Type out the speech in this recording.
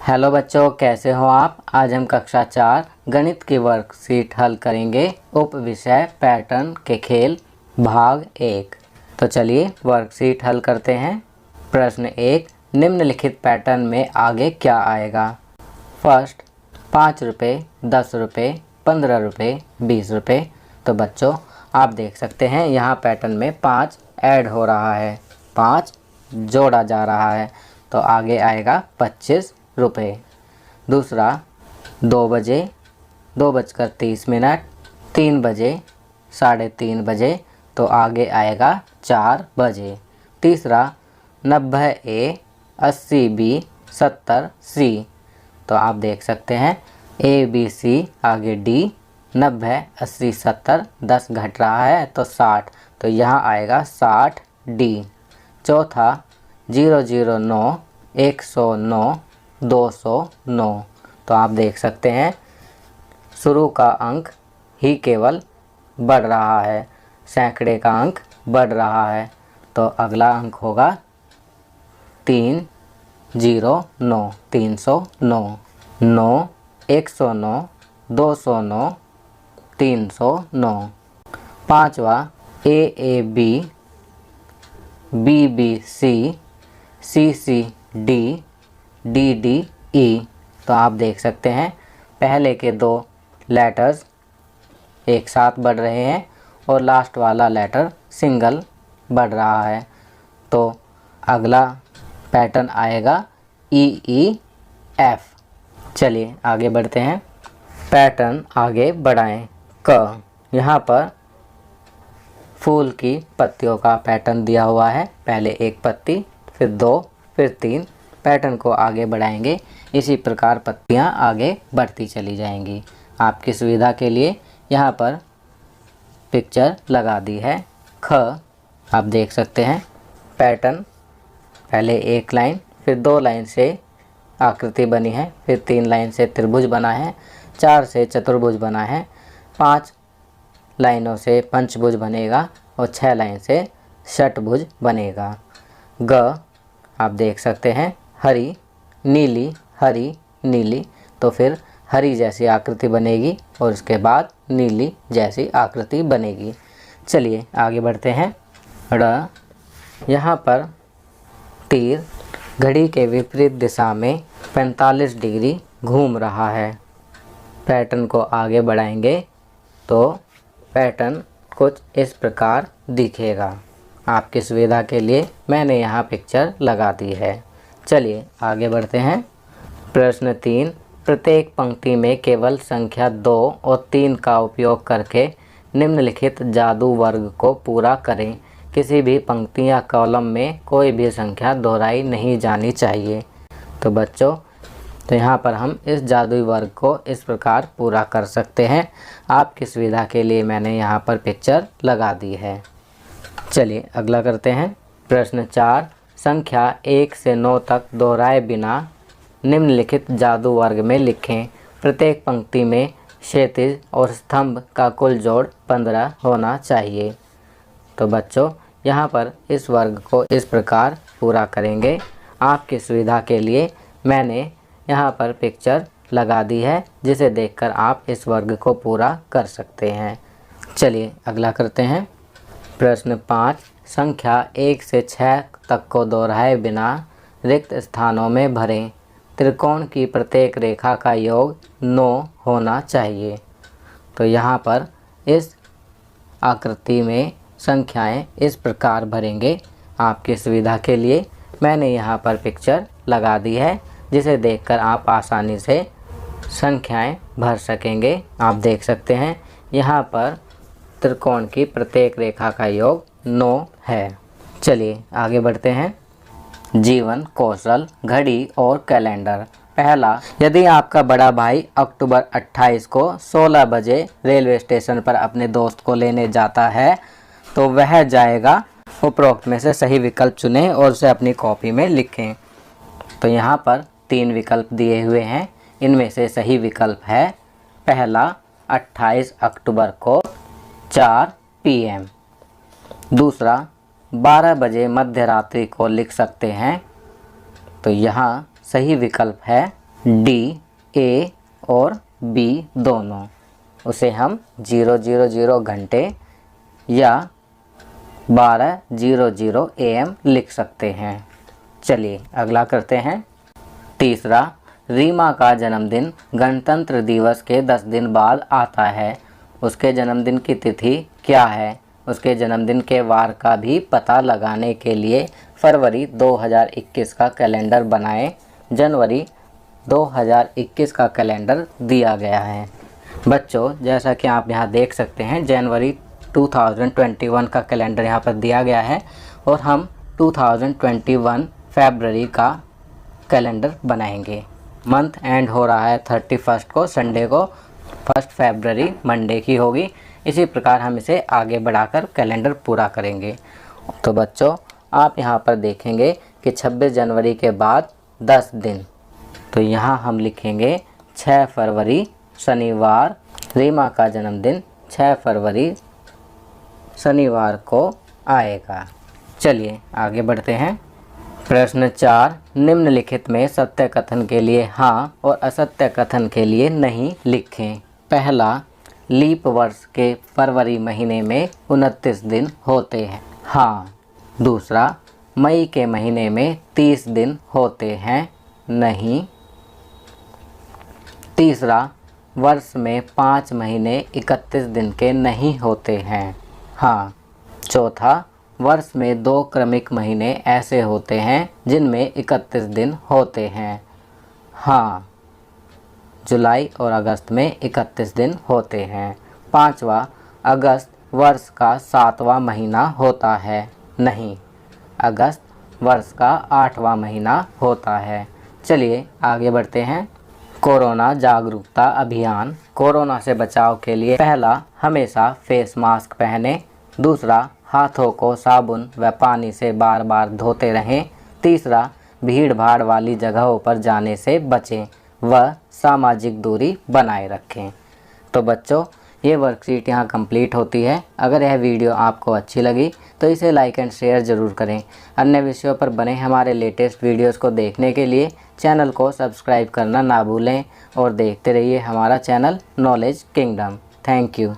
Hello बच्चों, कैसे हो आप। आज हम कक्षा 4 गणित की वर्कशीट हल करेंगे। उप विषय पैटर्न के खेल भाग 1। तो चलिए वर्कशीट हल करते हैं। प्रश्न 1, निम्नलिखित पैटर्न में आगे क्या आएगा। फर्स्ट, 5 रुपये, 10 रुपये, 15 रुपये, 20 रुपये। तो बच्चों आप देख सकते हैं यहाँ पैटर्न में 5 ऐड हो रहा है, 5 जोड़ा जा रहा है, तो आगे आएगा 25 रुपये। दूसरा, 2 बजे, 2:30, 3 बजे, 3:30 बजे, तो आगे आएगा 4 बजे। तीसरा, 90A, 80B, 70C। तो आप देख सकते हैं ABC आगे D, 90, 80, 70, 10 घट रहा है तो 60, तो यहाँ आएगा 60D। चौथा, 009, 109, 209। तो आप देख सकते हैं शुरू का अंक ही केवल बढ़ रहा है, सैकड़े का अंक बढ़ रहा है, तो अगला अंक होगा 309, 309, 9, 109, 209, 309। पाँचवा, AAB, BBC, CCD, DDE। तो आप देख सकते हैं पहले के 2 लेटर्स एक साथ बढ़ रहे हैं और लास्ट वाला लेटर सिंगल बढ़ रहा है, तो अगला पैटर्न आएगा EEF। चलिए आगे बढ़ते हैं। पैटर्न आगे बढ़ाएं। क, यहाँ पर फूल की पत्तियों का पैटर्न दिया हुआ है। पहले एक पत्ती, फिर 2, फिर 3। पैटर्न को आगे बढ़ाएंगे, इसी प्रकार पत्तियाँ आगे बढ़ती चली जाएंगी। आपकी सुविधा के लिए यहाँ पर पिक्चर लगा दी है। ख, आप देख सकते हैं पैटर्न पहले एक लाइन, फिर 2 लाइन से आकृति बनी है, फिर 3 लाइन से त्रिभुज बना है, 4 से चतुर्भुज बना है, 5 लाइनों से पंचभुज बनेगा और 6 लाइन से षटभुज बनेगा। ग, आप देख सकते हैं हरी, नीली, हरी, नीली, तो फिर हरी जैसी आकृति बनेगी और उसके बाद नीली जैसी आकृति बनेगी। चलिए आगे बढ़ते हैं। ड़, यहाँ पर तीर घड़ी के विपरीत दिशा में 45 डिग्री घूम रहा है। पैटर्न को आगे बढ़ाएंगे तो पैटर्न कुछ इस प्रकार दिखेगा। आपकी सुविधा के लिए मैंने यहाँ पिक्चर लगा दी है। चलिए आगे बढ़ते हैं। प्रश्न 3, प्रत्येक पंक्ति में केवल संख्या 2 और 3 का उपयोग करके निम्नलिखित जादू वर्ग को पूरा करें। किसी भी पंक्ति या कॉलम में कोई भी संख्या दोहराई नहीं जानी चाहिए। तो बच्चों, तो यहाँ पर हम इस जादुई वर्ग को इस प्रकार पूरा कर सकते हैं। आपकी सुविधा के लिए मैंने यहाँ पर पिक्चर लगा दी है। चलिए अगला करते हैं। प्रश्न 4, संख्या 1 से 9 तक दोहराए बिना निम्नलिखित जादू वर्ग में लिखें। प्रत्येक पंक्ति में क्षैतिज और स्तंभ का कुल जोड़ 15 होना चाहिए। तो बच्चों, यहाँ पर इस वर्ग को इस प्रकार पूरा करेंगे। आपकी सुविधा के लिए मैंने यहाँ पर पिक्चर लगा दी है, जिसे देखकर आप इस वर्ग को पूरा कर सकते हैं। चलिए अगला करते हैं। प्रश्न 5, संख्या 1 से 6 तक को दोहराए बिना रिक्त स्थानों में भरें। त्रिकोण की प्रत्येक रेखा का योग 9 होना चाहिए। तो यहाँ पर इस आकृति में संख्याएं इस प्रकार भरेंगे। आपकी सुविधा के लिए मैंने यहाँ पर पिक्चर लगा दी है, जिसे देखकर आप आसानी से संख्याएं भर सकेंगे। आप देख सकते हैं यहाँ पर त्रिकोण की प्रत्येक रेखा का योग 9 है। चलिए आगे बढ़ते हैं। जीवन कौशल, घड़ी और कैलेंडर। पहला, यदि आपका बड़ा भाई अक्टूबर 28 को 16 बजे रेलवे स्टेशन पर अपने दोस्त को लेने जाता है तो वह जाएगा। उपरोक्त में से सही विकल्प चुनें और उसे अपनी कॉपी में लिखें। तो यहाँ पर 3 विकल्प दिए हुए हैं। इनमें से सही विकल्प है पहला, 28 अक्टूबर को 4 PM। दूसरा, 12 बजे मध्य रात्रि को लिख सकते हैं। तो यहाँ सही विकल्प है डी, ए और बी दोनों, उसे हम 000 घंटे या 12:00 AM लिख सकते हैं। चलिए अगला करते हैं। तीसरा, रीमा का जन्मदिन गणतंत्र दिवस के 10 दिन बाद आता है। उसके जन्मदिन की तिथि क्या है? उसके जन्मदिन के वार का भी पता लगाने के लिए फरवरी 2021 का कैलेंडर बनाएं। जनवरी 2021 का कैलेंडर दिया गया है। बच्चों, जैसा कि आप यहाँ देख सकते हैं, जनवरी 2021 का कैलेंडर यहाँ पर दिया गया है और हम 2021 फरवरी का कैलेंडर बनाएंगे। मंथ एंड हो रहा है 31 को, संडे को। 1 फरवरी मंडे की होगी। इसी प्रकार हम इसे आगे बढ़ाकर कैलेंडर पूरा करेंगे। तो बच्चों, आप यहाँ पर देखेंगे कि 26 जनवरी के बाद 10 दिन, तो यहाँ हम लिखेंगे 6 फरवरी शनिवार। रीमा का जन्मदिन 6 फरवरी शनिवार को आएगा। चलिए आगे बढ़ते हैं। प्रश्न 4, निम्नलिखित में सत्य कथन के लिए हाँ और असत्य कथन के लिए नहीं लिखें। पहला, लीप वर्ष के फरवरी महीने में 29 दिन होते हैं। हाँ। दूसरा, मई के महीने में 30 दिन होते हैं। नहीं। तीसरा, वर्ष में 5 महीने 31 दिन के नहीं होते हैं। हाँ। चौथा, वर्ष में 2 क्रमिक महीने ऐसे होते हैं जिनमें 31 दिन होते हैं। हाँ। जुलाई और अगस्त में 31 दिन होते हैं। पाँचवा, अगस्त वर्ष का 7वां महीना होता है। नहीं, अगस्त वर्ष का 8वां महीना होता है। चलिए आगे बढ़ते हैं। कोरोना जागरूकता अभियान। कोरोना से बचाव के लिए पहला, हमेशा फेस मास्क पहनें। दूसरा, हाथों को साबुन व पानी से बार बार धोते रहें। तीसरा, भीड़ भाड़ वाली जगहों पर जाने से बचें व सामाजिक दूरी बनाए रखें। तो बच्चों, ये वर्कशीट यहाँ कंप्लीट होती है। अगर यह वीडियो आपको अच्छी लगी तो इसे लाइक एंड शेयर ज़रूर करें। अन्य विषयों पर बने हमारे लेटेस्ट वीडियोस को देखने के लिए चैनल को सब्सक्राइब करना ना भूलें और देखते रहिए हमारा channel knowledge kingdom. Thank you.